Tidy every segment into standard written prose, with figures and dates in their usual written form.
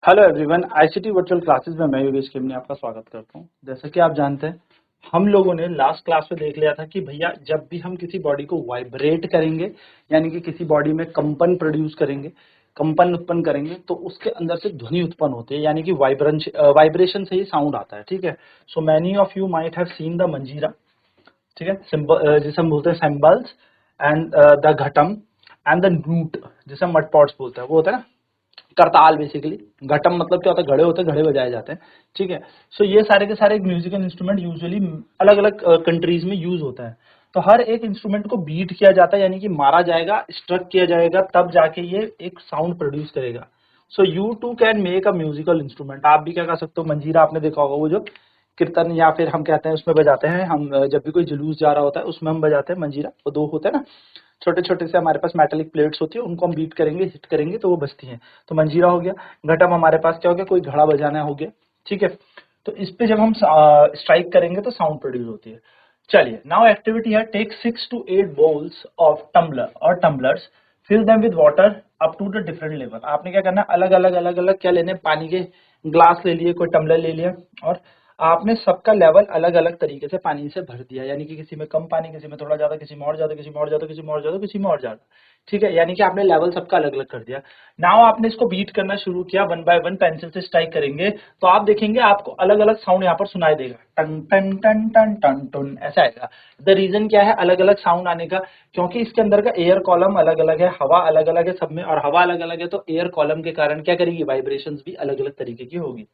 Hello everyone, ICT virtual classes में मैं योगेश केमनी आपका स्वागत करता हूं। जैसा कि आप जानते हैं, हम लोगों ने लास्ट क्लास में देख लिया था कि भैया जब भी हम किसी बॉडी को वाइब्रेट करेंगे, यानी कि किसी बॉडी में कंपन प्रोड्यूस करेंगे, कंपन उत्पन्न करेंगे, तो उसके अंदर से ध्वनि उत्पन्न होती है, यानी कि वाइब्रेशन से ही साउंड आता है। ठीक है। So many of you might have seen the manjira. ठीक है। सिंबल जिसे हम बोलते हैं cymbals, and the ghatam and the नूट, जिसे हम मड पॉट्स बोलते हैं, वो होता है ना करताल। बेसिकली घटम मतलब क्या होता है, घड़े होते हैं, घड़े बजाए जाते हैं। ठीक है। सो ये सारे के सारे म्यूजिकल इंस्ट्रूमेंट यूजुअली अलग अलग कंट्रीज में यूज होता है। तो हर एक इंस्ट्रूमेंट को बीट किया जाता है, यानी कि मारा जाएगा, स्ट्रक किया जाएगा, तब जाके ये एक साउंड प्रोड्यूस करेगा। So you too can make a musical instrument. आप भी क्या कर सकते हो, मंजीरा आपने देखा होगा, वो जो कीर्तन या फिर हम कहते हैं उसमें बजाते हैं हम, जब भी कोई जुलूस जा रहा होता है उसमें हम बजाते हैं मंजीरा। वो दो होते हैं ना, छोटे छोटे से हमारे पास मेटेलिक प्लेट्स होती है, उनको हम बीट करेंगे, हिट करेंगे तो वो बजती हैं। तो मंजीरा हो गया। घटम हमारे पास क्या हो गया, कोई घड़ा बजाना हो गया। ठीक है। तो इस पे जब हम स्ट्राइक करेंगे तो साउंड प्रोड्यूस होती है। चलिए, नाउ एक्टिविटी है, take 6 to 8 bowls of tumbler और tumblers, fill them with water up to the different level. आपने क्या करना है, अलग अलग अलग अलग क्या लेने, पानी के ग्लास ले लिए, कोई टम्बलर ले लिया, और आपने सबका लेवल अलग अलग तरीके से पानी से भर दिया, यानी कि किसी में कम पानी, किसी में थोड़ा ज्यादा, किसी में और ज्यादा, किसी में और ज्यादा, किसी में और ज्यादा, किसी में और ज्यादा। ठीक है। यानी कि आपने लेवल सबका अलग अलग कर दिया। नाउ आपने इसको बीट करना शुरू किया, वन बाय वन पेंसिल से स्ट्राइक करेंगे, तो आप देखेंगे आपको अलग अलग साउंड यहाँ पर सुनाई देगा, टन टन टन टन टन टन, ऐसा आएगा। द रीजन क्या है अलग अलग साउंड आने का, क्योंकि इसके अंदर का एयर कॉलम अलग अलग है, हवा अलग अलग है सब में, और हवा अलग अलग है तो एयर कॉलम के कारण क्या करेगी, वाइब्रेशंस भी अलग अलग तरीके की होगी।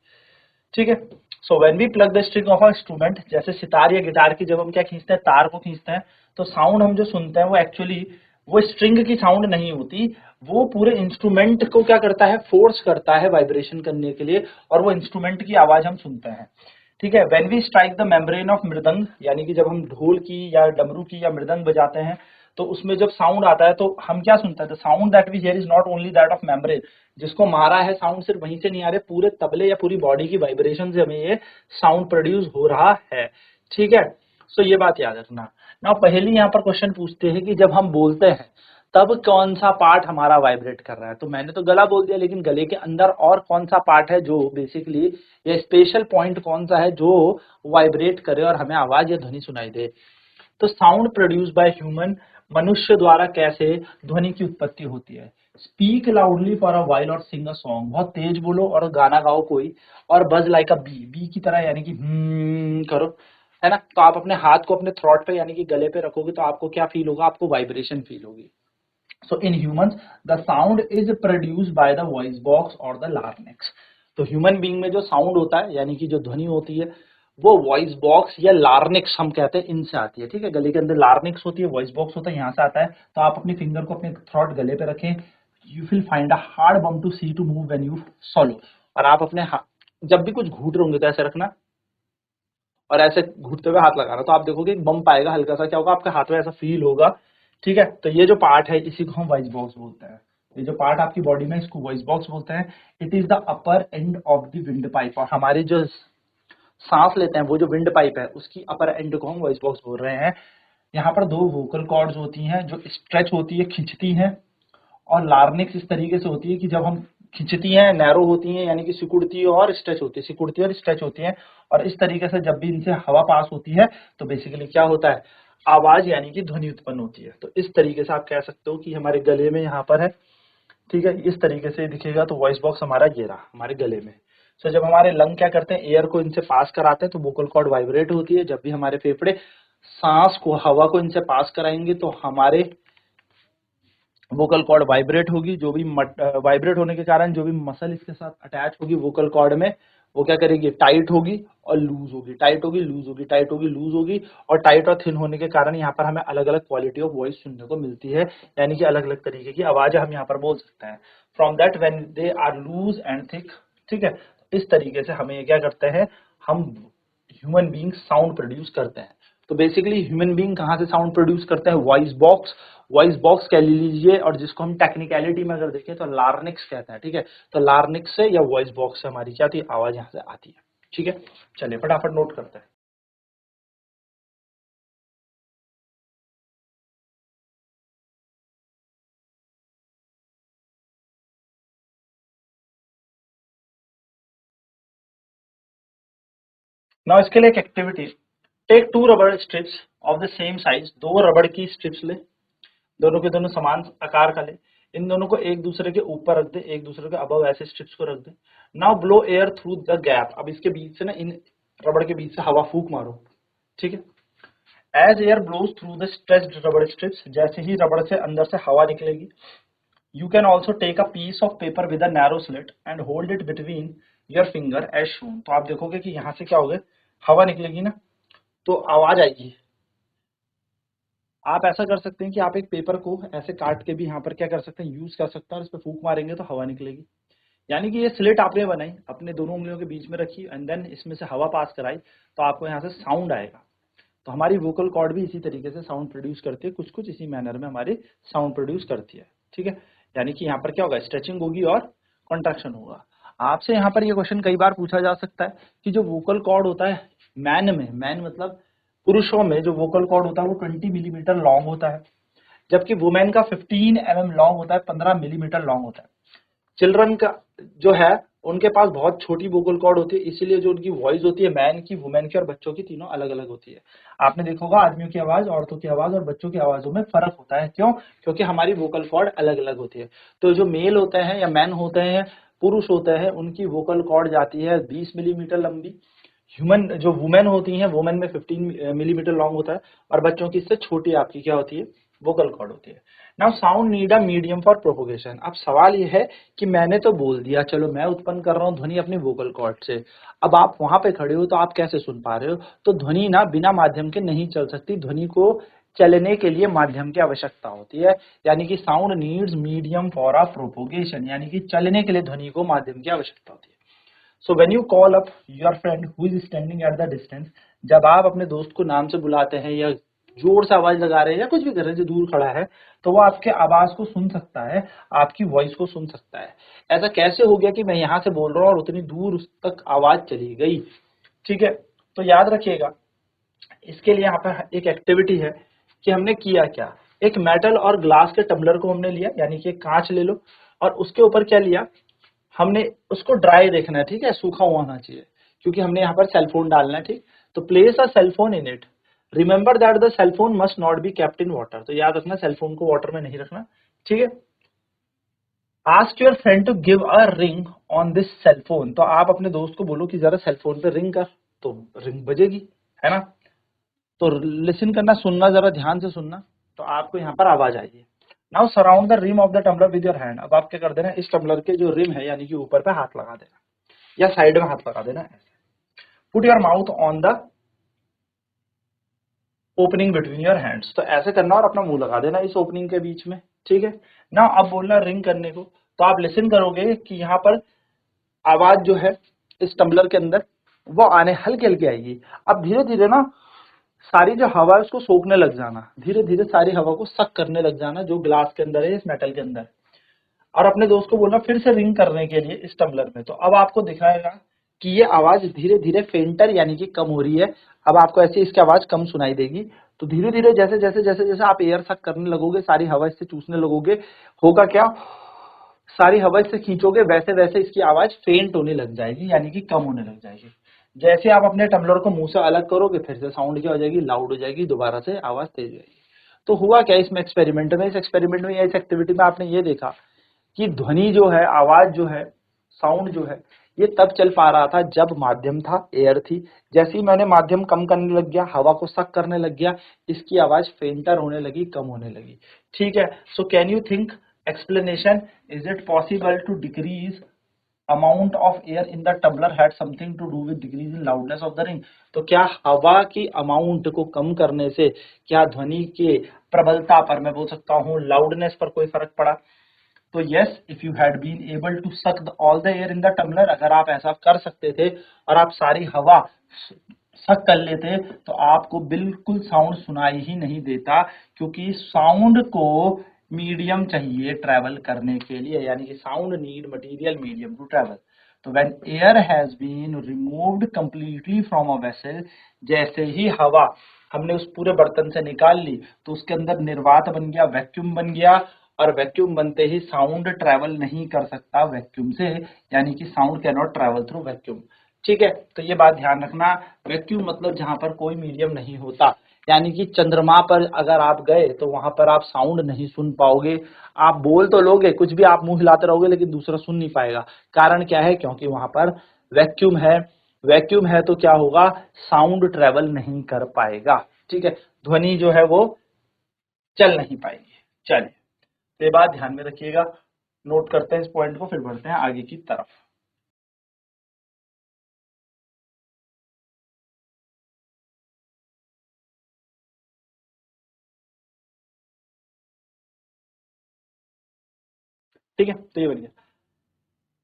ठीक है। So when we pluck the string of a instrument, जैसे सितार या गिटार की जब हम क्या खींचते हैं, तार को खींचते हैं, तो साउंड हम जो सुनते हैं वो एक्चुअली वो स्ट्रिंग की साउंड नहीं होती, वो पूरे इंस्ट्रूमेंट को क्या करता है, फोर्स करता है वाइब्रेशन करने के लिए, और वो इंस्ट्रूमेंट की आवाज हम सुनते हैं। ठीक है। When we strike the membrane of mridang, यानी कि जब हम ढोल की या डमरू की या मृदंग बजाते हैं, तो उसमें जब साउंड आता है तो हम क्या सुनते हैं, the sound that we hear is not only that of membrane. जिसको मारा है साउंड सिर्फ वहीं से नहीं आ रहे, पूरे तबले या पूरी बॉडी की वाइब्रेशन से हमें ये साउंड प्रोड्यूस हो रहा है। ठीक है। सो ये बात याद रखना। ना पहली यहाँ पर क्वेश्चन पूछते हैं कि जब हम बोलते हैं तब कौन सा पार्ट हमारा वाइब्रेट कर रहा है। तो मैंने तो गला बोल दिया, लेकिन गले के अंदर और कौन सा पार्ट है जो बेसिकली, या स्पेशल पॉइंट कौन सा है जो वाइब्रेट करे और हमें आवाज या ध्वनि सुनाई दे। तो साउंड प्रोड्यूस बाय ह्यूमन, मनुष्य द्वारा कैसे ध्वनि की उत्पत्ति होती है। Speak loudly for a while और सिंग अ सॉन्ग, बहुत तेज बोलो और गाना गाओ कोई, और बज लाइक अ बी, बी की तरह, यानी कि करो, है ना। तो आप अपने हाथ को अपने थ्रोट पे यानी कि गले पे रखोगे तो आपको क्या फील होगा, आपको वाइब्रेशन फील होगी। So in humans the sound is produced by the voice box और द लार्निक्स। तो ह्यूमन बीइंग में जो साउंड होता है, यानी कि जो ध्वनि होती है, वो वॉइस बॉक्स या लार्निक्स हम कहते हैं, इनसे आती है। ठीक है। गले के अंदर लार्निक्स होती है, वॉइस बॉक्स होता है, यहाँ से आता है। तो आप अपनी फिंगर को अपने थ्रोट गले पे रखें, you will find a hard bump to see to move when you swallow. और आप अपने जब भी कुछ घूट रहे होंगे तो ऐसे रखना, और ऐसे घुटते हुए हाथ लगाना, तो आप देखोगे एक बम्प आएगा, हल्का सा क्या होगा, आपके हाथ में ऐसा फील होगा। ठीक है। तो ये जो पार्ट है इसी को हम वॉइस बॉक्स बोलते हैं। ये जो पार्ट आपकी बॉडी में, इसको वॉइस बॉक्स बोलते हैं। It is the upper end of the wind pipe, और हमारी जो सांस लेते हैं वो जो विंड पाइप है उसकी अपर एंड को हम वॉइस बॉक्स बोल रहे हैं। यहाँ पर दो वोकल कॉर्ड्स होती हैं जो स्ट्रेच होती है, खिंचती हैं, और लार्निक्स इस तरीके से होती है कि जब हम खिंचती हैं, नैरो होती हैं, यानी कि सिकुड़ती है और स्ट्रेच होती है, सिकुड़ती है और स्ट्रेच होती है। और इस तरीके से जब भी इनसे हवा पास होती है तो बेसिकली क्या होता है, आवाज यानी कि ध्वनि उत्पन्न होती है। तो इस तरीके से आप कह सकते हो कि हमारे गले में यहाँ पर है। ठीक है। इस तरीके से दिखेगा, तो वॉइस बॉक्स हमारा ये रहा हमारे गले में। तो जब हमारे लंग क्या करते हैं, एयर को इनसे पास कराते हैं, तो वोकल कॉर्ड वाइब्रेट होती है। जब भी हमारे फेफड़े सांस को, हवा को इनसे पास कराएंगे तो हमारे वोकल कॉर्ड वाइब्रेट होगी। जो भी वाइब्रेट होने के कारण जो भी मसल इसके साथ अटैच होगी वोकल कॉर्ड में, वो क्या करेगी, टाइट होगी और लूज होगी, टाइट होगी, लूज होगी, टाइट होगी, लूज होगी। और टाइट और थिन होने के कारण यहाँ पर हमें अलग अलग क्वालिटी ऑफ वॉइस सुनने को मिलती है, यानी कि अलग अलग तरीके की आवाज हम यहाँ पर बोल सकते हैं। From that when they are loose and thick. ठीक है। इस तरीके से हमें क्या करते हैं, हम ह्यूमन बीइंग साउंड प्रोड्यूस करते हैं। तो बेसिकली ह्यूमन बीइंग कहाँ से साउंड प्रोड्यूस करते हैं, वॉइस बॉक्स, वॉइस बॉक्स कह लीजिए, और जिसको हम टेक्निकलिटी में अगर देखें तो लार्निक्स कहते हैं। ठीक है। तो लार्निक्स से या वॉइस बॉक्स से हमारी क्या आती है, आवाज यहाँ से आती है। ठीक है। चलिए फटाफट नोट करते हैं। नाउ इसके लिए एक activity, take 2 rubber strips of the same size, 2 रबड़ की स्ट्रिप्स ले, दोनों के दोनों समान आकार का ले, इन दोनों को एक दूसरे के ऊपर रख दे, एक दूसरे के अबव ऐसे स्ट्रिप्स को रख दे। Now blow air through the gap, अब इसके बीच से ना, इन रबड़ के बीच से हवा फूंक मारो, ठीक है। As air blows through the stretched रबड़ स्ट्रिप्स, जैसे ही रबड़ से अंदर से हवा निकलेगी, you can also take a piece of paper with a narrow slit and hold it between your finger as shown. तो आप देखोगे कि यहाँ से क्या होगा, हवा निकलेगी ना तो आवाज आएगी। आप ऐसा कर सकते हैं कि आप एक पेपर को ऐसे काट के भी यहाँ पर क्या कर सकते हैं, यूज कर सकते हैं, और इस पर फूंक मारेंगे तो हवा निकलेगी। यानी कि ये स्लिट आपने बनाई, अपने दोनों उंगलियों के बीच में रखी, एंड देन इसमें से हवा पास कराई, तो आपको यहाँ से साउंड आएगा। तो हमारी वोकल कॉर्ड भी इसी तरीके से साउंड प्रोड्यूस करती है, कुछ कुछ इसी मैनर में हमारी साउंड प्रोड्यूस करती है, ठीक है। यानी कि यहाँ पर क्या होगा, स्ट्रेचिंग होगी और कॉन्ट्रैक्शन होगा। आपसे यहाँ पर ये क्वेश्चन कई बार पूछा जा सकता है कि जो वोकल कॉर्ड होता है मैन में, मैन मतलब पुरुषों में, जो वोकल कॉर्ड होता है वो 20 मिलीमीटर लॉन्ग होता है, जबकि वुमेन का 15 लॉन्ग होता है, 15 मिलीमीटर लॉन्ग होता है। चिल्ड्रन का जो है उनके पास बहुत छोटी वोकल कॉर्ड होती है, इसीलिए जो उनकी वॉइस होती है मैन की, वुमेन की और बच्चों की, तीनों अलग अलग होती है। आपने देखा होगा आदमियों की आवाज, औरतों की आवाज और बच्चों की आवाजों में फर्क होता है, क्यों? क्योंकि हमारी वोकल कॉर्ड अलग अलग होती है। तो जो मेल होते हैं या मैन होते हैं, पुरुष होते हैं, उनकी वोकल कॉर्ड जाती है 20 मिलीमीटर लंबी। ह्यूमन जो वुमेन होती हैं, वुमेन में 15 मिलीमीटर लॉन्ग होता है, और बच्चों की इससे छोटी आपकी क्या होती है, वोकल कॉर्ड होती है। Now sound need a medium for propagation. अब सवाल यह है कि मैंने तो बोल दिया, चलो मैं उत्पन्न कर रहा हूँ ध्वनि अपनी वोकल कॉर्ड से, अब आप वहां पे खड़े हो तो आप कैसे सुन पा रहे हो? तो ध्वनि ना बिना माध्यम के नहीं चल सकती, ध्वनि को चलने के लिए माध्यम की आवश्यकता होती है। यानी कि sound needs medium for a propagation, यानी कि चलने के लिए ध्वनि को माध्यम की आवश्यकता होती है। So when you call up your friend who is standing at the distance, जब आप अपने दोस्त को नाम से बुलाते हैं या जोर से आवाज लगा रहे हैं या कुछ भी कर रहे हैं, जो दूर खड़ा है, तो वो आपके आवाज को सुन सकता है, आपकी वॉइस को सुन सकता है। ऐसा कैसे हो गया कि मैं यहाँ से बोल रहा हूँ और उतनी दूर तक आवाज चली गई, ठीक है। तो याद रखिएगा, इसके लिए यहाँ पर एक एक्टिविटी है कि हमने किया क्या, एक मेटल और ग्लास के टम्बलर को हमने लिया, यानी कि एक कांच ले लो, और उसके ऊपर क्या लिया, हमने उसको ड्राई देखना है, ठीक है, सूखा हुआ होना चाहिए, क्योंकि हमने यहाँ पर सेलफोन डालना है, ठीक। तो place a cellphone in it, remember that the cellphone must not be kept in water, तो याद रखना सेलफोन को वाटर में नहीं रखना, ठीक है। Ask your friend to give a ring on this cellphone, तो आप अपने दोस्त को बोलो कि जरा सेलफोन पे रिंग कर, तो रिंग बजेगी, है ना। तो लिसन करना, सुनना, जरा ध्यान से सुनना, तो आपको यहाँ पर आवाज आएगी। Now surround the rim of the tumbler with your hand, अब आप क्या कर देना, इस टम्बलर के जो रिम है यानी कि ऊपर पे हाथ लगा देना या साइड में हाथ लगा देना ऐसे। Put your mouth on the opening between your hands, तो ऐसे करना और अपना मुंह लगा देना इस ओपनिंग के बीच में, ठीक है ना। अब बोलना रिंग करने को, तो आप लिसन करोगे कि यहाँ पर आवाज जो है इस टम्बलर के अंदर वो आने हल्की हल्की आएगी। अब धीरे धीरे ना सारी जो हवा है उसको सोखने लग जाना, धीरे धीरे सारी हवा को सक करने लग जाना जो ग्लास के अंदर है, इस मेटल के अंदर, और अपने दोस्त को बोलना फिर से रिंग करने के लिए इस टम्बलर में। तो अब आपको दिखाएगा कि ये आवाज धीरे धीरे फेंटर यानी कि कम हो रही है। अब आपको ऐसे इसकी आवाज कम सुनाई देगी। तो धीरे धीरे जैसे जैसे जैसे जैसे आप एयर सक करने लगोगे, सारी हवा इससे चूसने लगोगे, होगा क्या, सारी हवा इससे खींचोगे, वैसे वैसे इसकी आवाज फेंट होने लग जाएगी, यानी कि कम होने लग जाएगी। जैसे आप अपने टम्बलर को मुंह से अलग करोगे, फिर से साउंड क्या हो जाएगी, लाउड हो जाएगी, दोबारा से आवाज तेज हो जाएगी। तो हुआ क्या इसमें एक्सपेरिमेंट में, इस एक्सपेरिमेंट में या इस एक्टिविटी में आपने ये देखा कि ध्वनि जो है, आवाज जो है, साउंड जो है, ये तब चल पा रहा था जब माध्यम था, एयर थी। जैसे ही मैंने माध्यम कम करने लग गया, हवा को सक करने लग गया, इसकी आवाज फेंटर होने लगी, कम होने लगी, ठीक है। So can you think explanation, is it possible to decrease amount of air in the tumbler had something to do with decrease in loudness of the ring? तो क्या हवा की अमाउंट को कम करने से क्या ध्वनि के प्रबलता पर, मैं बोल सकता हूँ लाउडनेस पर, कोई फर्क पड़ा? तो yes, if you had been able to suck all the air in the tumbler, अगर आप ऐसा कर सकते थे और आप सारी हवा सक कर लेते, तो आपको बिल्कुल साउंड सुनाई ही नहीं देता, क्योंकि साउंड को मीडियम चाहिए ट्रेवल करने के लिए, यानी कि sound need material medium to travel. तो when air has been removed completely from a vessel, जैसे ही हवा हमने उस पूरे बर्तन से निकाल ली, तो उसके अंदर निर्वात बन गया, वैक्यूम बन गया, और वैक्यूम बनते ही साउंड ट्रैवल नहीं कर सकता वैक्यूम से, यानी कि sound can not travel through vacuum. ठीक है, तो ये बात ध्यान रखना। वैक्यूम मतलब जहां पर कोई मीडियम नहीं होता, यानी कि चंद्रमा पर अगर आप गए तो वहां पर आप साउंड नहीं सुन पाओगे। आप बोल तो लोगे, कुछ भी आप मुंह हिलाते रहोगे, लेकिन दूसरा सुन नहीं पाएगा। कारण क्या है? क्योंकि वहां पर वैक्यूम है। वैक्यूम है तो क्या होगा? साउंड ट्रेवल नहीं कर पाएगा। ठीक है, ध्वनि जो है वो चल नहीं पाएगी। चलिए, तो ये बात ध्यान में रखिएगा। नोट करते हैं इस पॉइंट को, फिर बढ़ते हैं आगे की तरफ। ठीक है, तो ये बन गया।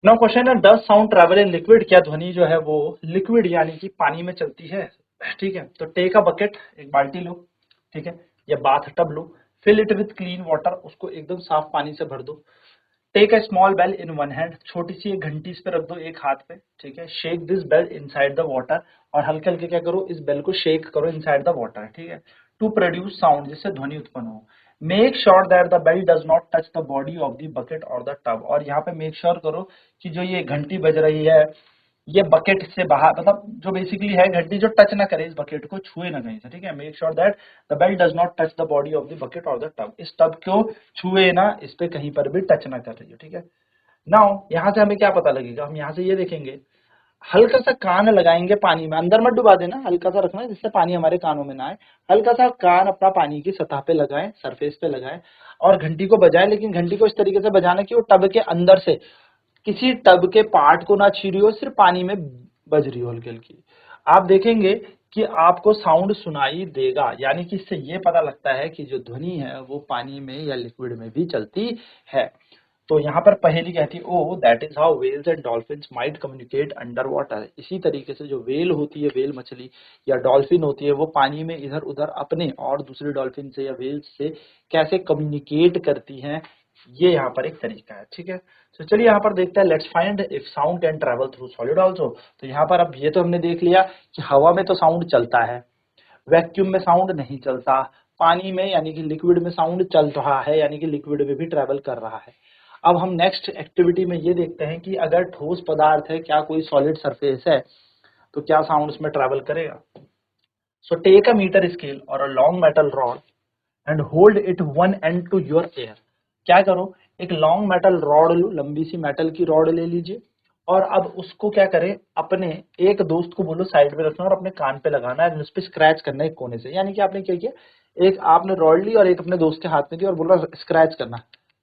नाउ क्वेश्चन है, does sound travel in liquid? क्या ध्वनि जो है वो लिक्विड यानी कि पानी में चलती है? ठीक है, तो टेक अ बकेट, एक बाल्टी लो, ठीक है, या बाथ टब लो, fill it with clean water, उसको एकदम साफ पानी से भर दो। Take a small bell in one hand, छोटी सी एक घंटी इस पे रख दो एक हाथ पे, ठीक है। Shake this bell inside the water, और हल्के हल्के क्या करो, इस बेल को शेक करो इनसाइड द वाटर, ठीक है, टू प्रोड्यूस साउंड, जिससे ध्वनि उत्पन्न हो। Make sure that the bell does not touch the body of the bucket और द टब, और यहाँ पे मेक श्योर करो कि जो ये घंटी बज रही है ये बकेट से बाहर, मतलब जो बेसिकली है घंटी, जो टच ना करे, इस बकेट को छुए ना कहीं से, ठीक है। Make sure that the bell does not touch the body of the bucket और द टब, इस टब को छुए ना, इस पे कहीं पर भी टच ना कर रही हो, ठीक है। नाउ यहाँ से हमें क्या पता लगेगा? हम यहाँ से ये देखेंगे, हल्का सा कान लगाएंगे पानी में, अंदर मत डुबा देना, हल्का सा रखना जिससे पानी हमारे कानों में ना आए। हल्का सा कान अपना पानी की सतह पे लगाएं, सरफेस पे लगाएं, और घंटी को बजाएं, लेकिन घंटी को इस तरीके से बजाना कि वो टब के अंदर से किसी टब के पार्ट को ना छू रही हो, सिर्फ पानी में बज रही हो हल्की हल्की। आप देखेंगे कि आपको साउंड सुनाई देगा, यानी कि इससे ये पता लगता है कि जो ध्वनि है वो पानी में या लिक्विड में भी चलती है। तो यहाँ पर पहेली कहती है, oh that is how whales and dolphins might communicate under water. इसी तरीके से जो वेल होती है, वेल मछली या डॉल्फिन होती है, वो पानी में इधर उधर अपने और दूसरे डॉल्फिन से या वेल्स से कैसे कम्युनिकेट करती हैं, ये यहाँ पर एक तरीका है, ठीक है। तो चलिए यहाँ पर देखते हैं, let's find if sound can travel through solid also. तो यहाँ पर अब ये तो हमने देख लिया कि हवा में तो साउंड चलता है, वैक्यूम में साउंड नहीं चलता, पानी में यानी कि लिक्विड में साउंड चल रहा है, यानी कि लिक्विड में भी ट्रेवल कर रहा है। अब हम नेक्स्ट एक्टिविटी में ये देखते हैं कि अगर ठोस पदार्थ है, क्या कोई सॉलिड सरफेस है, तो क्या साउंड उसमें ट्रेवल करेगा। So take a metre scale और a long metal rod and hold it one end to your ear. क्या करो, एक लॉन्ग मेटल रॉड लो, लंबी सी मेटल की रॉड ले लीजिए, और अब उसको क्या करें, अपने एक दोस्त को बोलो साइड में रखना और अपने कान पे लगाना है, उस पर स्क्रैच करना है एक कोने से। यानी कि आपने क्या किया, एक आपने रॉड ली और एक अपने दोस्त के हाथ में दी और बोला स्क्रैच करना,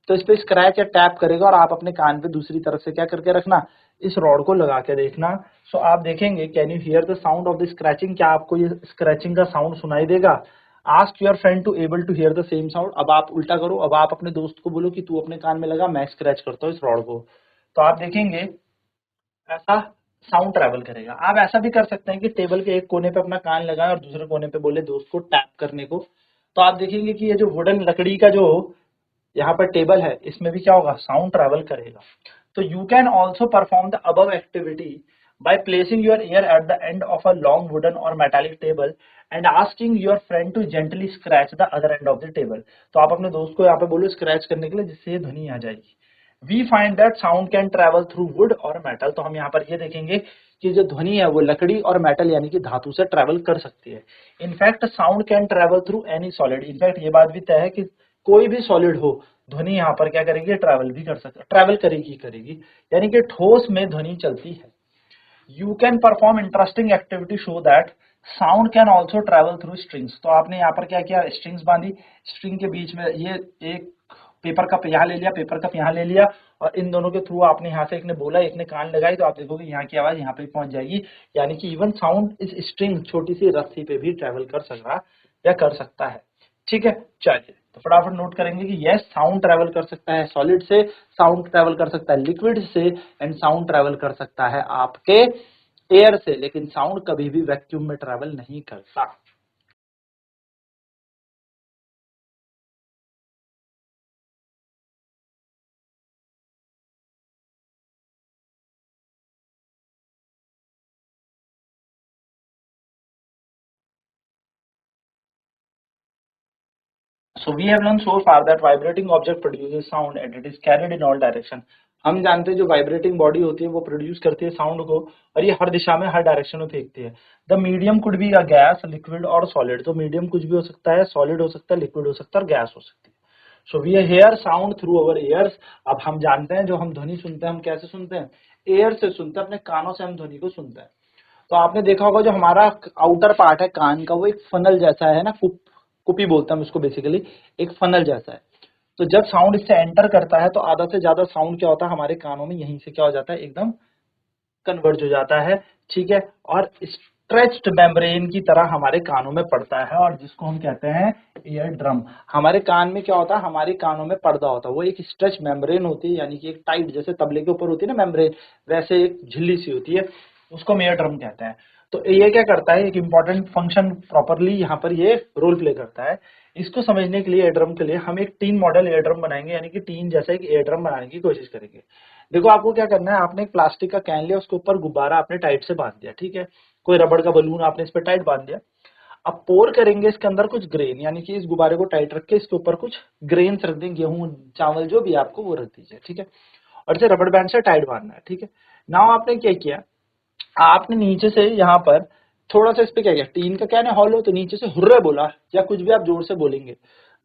तो इस पे स्क्रैच या टैप करेगा, और आप अपने कान पे दूसरी तरफ से क्या करके रखना, इस रॉड को लगा के देखना। सो आप देखेंगे, can you hear the sound of the scratching, क्या आपको ये स्क्रैचिंग का साउंड सुनाई देगा। Ask your friend to able to hear the same sound. अब आप उल्टा करो, अब आप अपने दोस्त को बोलो कि तू अपने कान में लगा, मैं स्क्रैच करता हूँ इस रॉड को। तो आप देखेंगे ऐसा साउंड ट्रैवल करेगा। आप ऐसा भी कर सकते हैं कि टेबल के एक कोने पे अपना कान लगाएं और दूसरे कोने पे बोले दोस्त को टैप करने को। तो आप देखेंगे कि ये जो वुडन लकड़ी का जो यहाँ पर टेबल है, इसमें भी क्या होगा, साउंड ट्रैवल करेगा। तो you can also perform the above activity by placing your ear at the end of a long wooden or metallic table and asking your friend to gently scratch the other end of the table। तो आप अपने दोस्त को यहाँ पे बोलो scratch करने के लिए, जिससे ये ध्वनि आ जाएगी। We find that sound can travel through wood और मेटल। तो हम यहाँ पर ये देखेंगे कि जो ध्वनि है वो लकड़ी और मेटल यानी कि धातु से ट्रेवल कर सकती है। In fact sound can travel through any solid. In fact ये बात भी तय है कि कोई भी सॉलिड हो, ध्वनि यहाँ पर क्या करेगी, ट्रेवल भी कर सकती, ट्रेवल करेगी, यानी कि ठोस में ध्वनि चलती है। You can perform interesting activity show that sound can also travel through strings. तो आपने यहाँ पर क्या किया, स्ट्रिंग्स बांधी, स्ट्रिंग के बीच में ये एक पेपर कप यहाँ ले लिया, पेपर कप यहाँ ले लिया, और इन दोनों के थ्रू आपने यहाँ से, एक ने बोला एक ने कान लगाई, तो आप देखोगे यहाँ की आवाज यहाँ पे पहुंच जाएगी। यानी कि इवन साउंड इस स्ट्रिंग, छोटी सी रस्सी पे भी ट्रेवल कर सक रहा या कर सकता है। ठीक है, चलिए तो फटाफट नोट करेंगे कि यस, साउंड ट्रेवल कर सकता है सॉलिड से, साउंड ट्रेवल कर सकता है लिक्विड से, एंड साउंड ट्रेवल कर सकता है आपके एयर से, लेकिन साउंड कभी भी वैक्यूम में ट्रेवल नहीं करता। So we have learned so far that vibrating object produces sound and it is carried in all direction। हम जानते हैं जो वाइब्रेटिंग बॉडी होती है वो प्रोड्यूस करती है साउंड को, और ये हर दिशा में हर डायरेक्शन में फेंकती है। The medium could be a gas, liquid और सॉलिड। तो मीडियम कुछ भी हो सकता है, सॉलिड हो सकता है, लिक्विड हो सकता है और गैस हो सकती है। So we hear sound through our ears. अब हम जानते हैं जो हम ध्वनि सुनते हैं हम कैसे सुनते हैं, एयर से सुनते हैं, अपने कानों से हम ध्वनि को सुनते हैं। तो आपने देखा होगा जो हमारा आउटर पार्ट है कान का वो एक फनल जैसा है ना, कुपी बोलते हैं हम उसको, बेसिकली एक फनल जैसा है। तो जब साउंड इससे एंटर करता है तो आधा से ज्यादा साउंड क्या होता है हमारे कानों में यहीं से क्या हो जाता है, एकदम कन्वर्ज हो जाता है। ठीक है, और स्ट्रेच्ड मेम्ब्रेन की तरह हमारे कानों में पड़ता है, और जिसको हम कहते हैं ईयर ड्रम। हमारे कान में क्या होता है, हमारे कानों में पर्दा होता है, वो एक स्ट्रेच मेम्ब्रेन होती है, यानी कि एक टाइट, जैसे तबले के ऊपर होती है ना मेम्ब्रेन, वैसे एक झिल्ली सी होती है, उसको हम ईयर ड्रम कहते हैं। तो ये क्या करता है, एक इंपॉर्टेंट फंक्शन प्रॉपरली यहाँ पर ये रोल प्ले करता है। इसको समझने के लिए एयर ड्रम के लिए हम एक टीन मॉडल एयर ड्रम बनाएंगे, यानी कि टीन जैसा एक एयर ड्रम बनाने की कोशिश करेंगे। देखो आपको क्या करना है, आपने एक प्लास्टिक का कैन लिया, उसके ऊपर गुब्बारा आपने टाइट से बांध दिया, ठीक है, कोई रबड़ का बलून आपने इस पर टाइट बांध दिया। अब पोर करेंगे इसके अंदर कुछ ग्रेन, यानी कि इस गुब्बारे को टाइट रख के इसके ऊपर कुछ ग्रेन्स रख देंगे, गेहूं चावल जो भी आपको वो रख दीजिए, ठीक है, और इसे रबड़ बैंड से टाइट बांधना है, ठीक है। नाउ आपने क्या किया, आपने नीचे से यहाँ पर थोड़ा सा इस पे क्या किया, टीन का कैन है हॉलो, तो नीचे से हुर्रे बोला, या कुछ भी आप जोर से बोलेंगे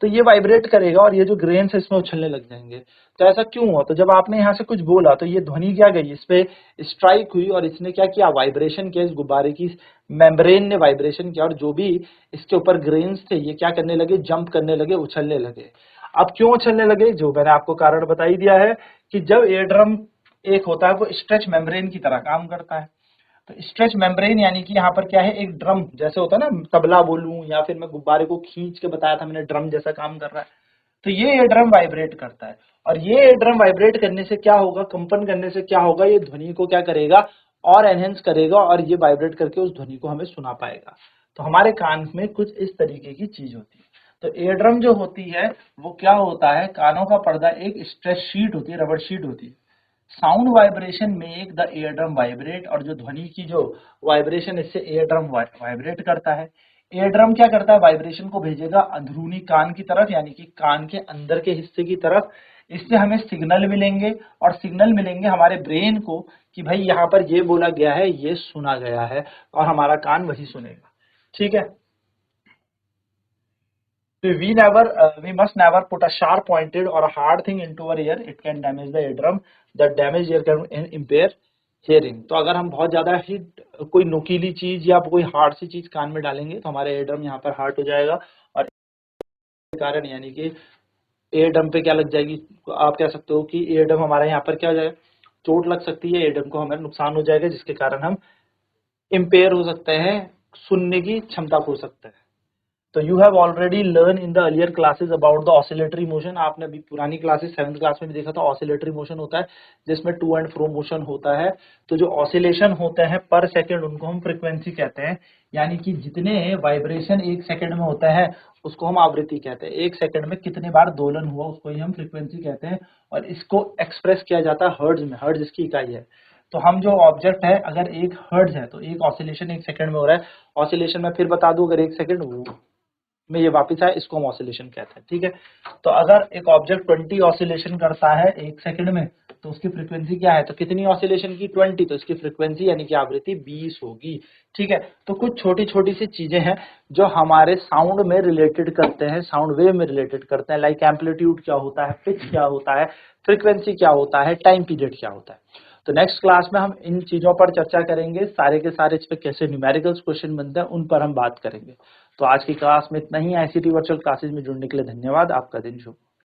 तो ये वाइब्रेट करेगा और ये जो ग्रेन्स है इसमें उछलने लग जाएंगे। तो ऐसा क्यों हुआ, तो जब आपने यहाँ से कुछ बोला तो ये ध्वनि क्या गई, इस पे स्ट्राइक हुई और इसने क्या किया, वाइब्रेशन किया, इस गुब्बारे की मेम्ब्रेन ने वाइब्रेशन किया, और जो भी इसके ऊपर ग्रेन्स थे ये क्या करने लगे, जंप करने लगे, उछलने लगे। अब क्यों उछलने लगे, जो मैंने आपको कारण बता ही दिया है कि जब एयर ड्रम एक होता है वो स्ट्रेच मेम्ब्रेन की तरह काम करता है। तो स्ट्रेच मेम्ब्रेन यानी कि यहाँ पर क्या है, एक ड्रम जैसे होता है ना, तबला बोलूं या फिर मैं गुब्बारे को खींच के बताया था मैंने, ड्रम जैसा काम कर रहा है। तो ये ड्रम वाइब्रेट करता है, और ये ड्रम वाइब्रेट करने से क्या होगा, कंपन करने से क्या होगा, ये ध्वनि को क्या करेगा और एनहेंस करेगा, और ये वाइब्रेट करके उस ध्वनि को हमें सुना पाएगा। तो हमारे कान में कुछ इस तरीके की चीज होती है। तो एयर ड्रम जो होती है वो क्या होता है, कानों का पर्दा एक स्ट्रेच शीट होती है, रबर शीट होती है। Sound vibration make the air drum vibrate, और जो ध्वनि की जो वाइब्रेशन इससे एयर ड्रम वाइब्रेट करता है। एयर ड्रम क्या करता है, वाइब्रेशन को भेजेगा अंदरूनी कान की तरफ, यानी कि कान के अंदर के हिस्से की तरफ। इससे हमें सिग्नल मिलेंगे, और सिग्नल मिलेंगे हमारे ब्रेन को कि भाई यहाँ पर ये बोला गया है, ये सुना गया है, और हमारा कान वही सुनेगा, ठीक है। So we must never put a sharp pointed or a hard thing into our ear. It can damage the eardrum. The damaged ear can impair hearing. तो अगर हम बहुत ज्यादा ही कोई नुकीली चीज या कोई हार्ड सी चीज कान में डालेंगे तो हमारे ear drum यहाँ पर हर्ट हो जाएगा, और इसके कारण यानी कि ear drum पे क्या लग जाएगी, आप कह सकते हो कि ear drum हमारे यहाँ पर क्या हो जाएगा, चोट लग सकती है, ear drum को हमें नुकसान हो जाएगा, जिसके कारण हम इम्पेयर हो सकते हैं, सुनने की क्षमता खो सकते हैं। तो you have already learn in the earlier classes about the oscillatory motion. आपने अभी पुरानी क्लासेस 7th क्लास में भी देखा था, ऑसिलेटरी मोशन होता है जिसमें टू एंड फ्रो मोशन होता है। तो जो ऑसिलेशन होते हैं पर सेकंड उनको हम फ्रीक्वेंसी कहते हैं, यानी कि जितने वाइब्रेशन एक सेकंड में होता है उसको हम आवृत्ति कहते हैं। एक सेकंड में कितने बार दोलन हुआ उसको ही हम फ्रीक्वेंसी कहते हैं, और इसको एक्सप्रेस किया जाता है हर्ट्ज में, हर्ट्ज इसकी इकाई है। तो हम जो ऑब्जेक्ट है अगर एक हर्ट्ज है तो एक ऑसिलेशन एक सेकंड में हो रहा है। ऑसिलेशन में फिर बता दूं, अगर एक सेकंड में ये वापस आए इसको हम ऑसिलेशन कहते हैं, ठीक है। तो अगर एक ऑब्जेक्ट 20 ऑसिलेशन करता है एक सेकंड में तो उसकी फ्रीक्वेंसी क्या है, तो कितनी ऑसिलेशन की 20, तो इसकी फ्रीक्वेंसी यानी कि आवृत्ति 20 होगी, ठीक है। तो कुछ छोटी छोटी सी चीजें हैं जो हमारे साउंड में रिलेटेड करते हैं, साउंड वेव में रिलेटेड करते हैं, लाइक एम्पलीट्यूड क्या होता है, पिच क्या होता है, फ्रीक्वेंसी क्या होता है, टाइम पीरियड क्या होता है। तो नेक्स्ट क्लास में हम इन चीजों पर चर्चा करेंगे, सारे के सारे इस पे कैसे न्यूमेरिकल्स क्वेश्चन बनते हैं उन पर हम बात करेंगे। तो आज की क्लास में इतना ही। आईसीटी वर्चुअल क्लासेस में जुड़ने के लिए धन्यवाद। आपका दिन शुभ।